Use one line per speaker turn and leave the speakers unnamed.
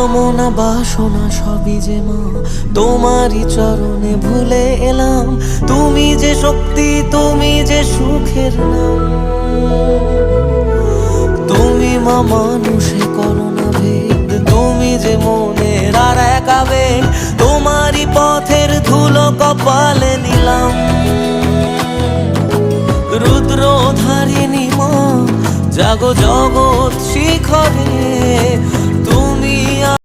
কামনা বাসনা সবই যে মা তোমারই চরণে ভুলে এলাম। তুমি যে শক্তি, তুমি যে সুখের নাম। তুমি মা মানুষে করো না ভেদ, তুমি যে মনের আর এক আবেগ। তোমারই পথের ধুলো কপালে নিলাম। রুদ্রধারিণী মা জাগো জগৎ শিখরে,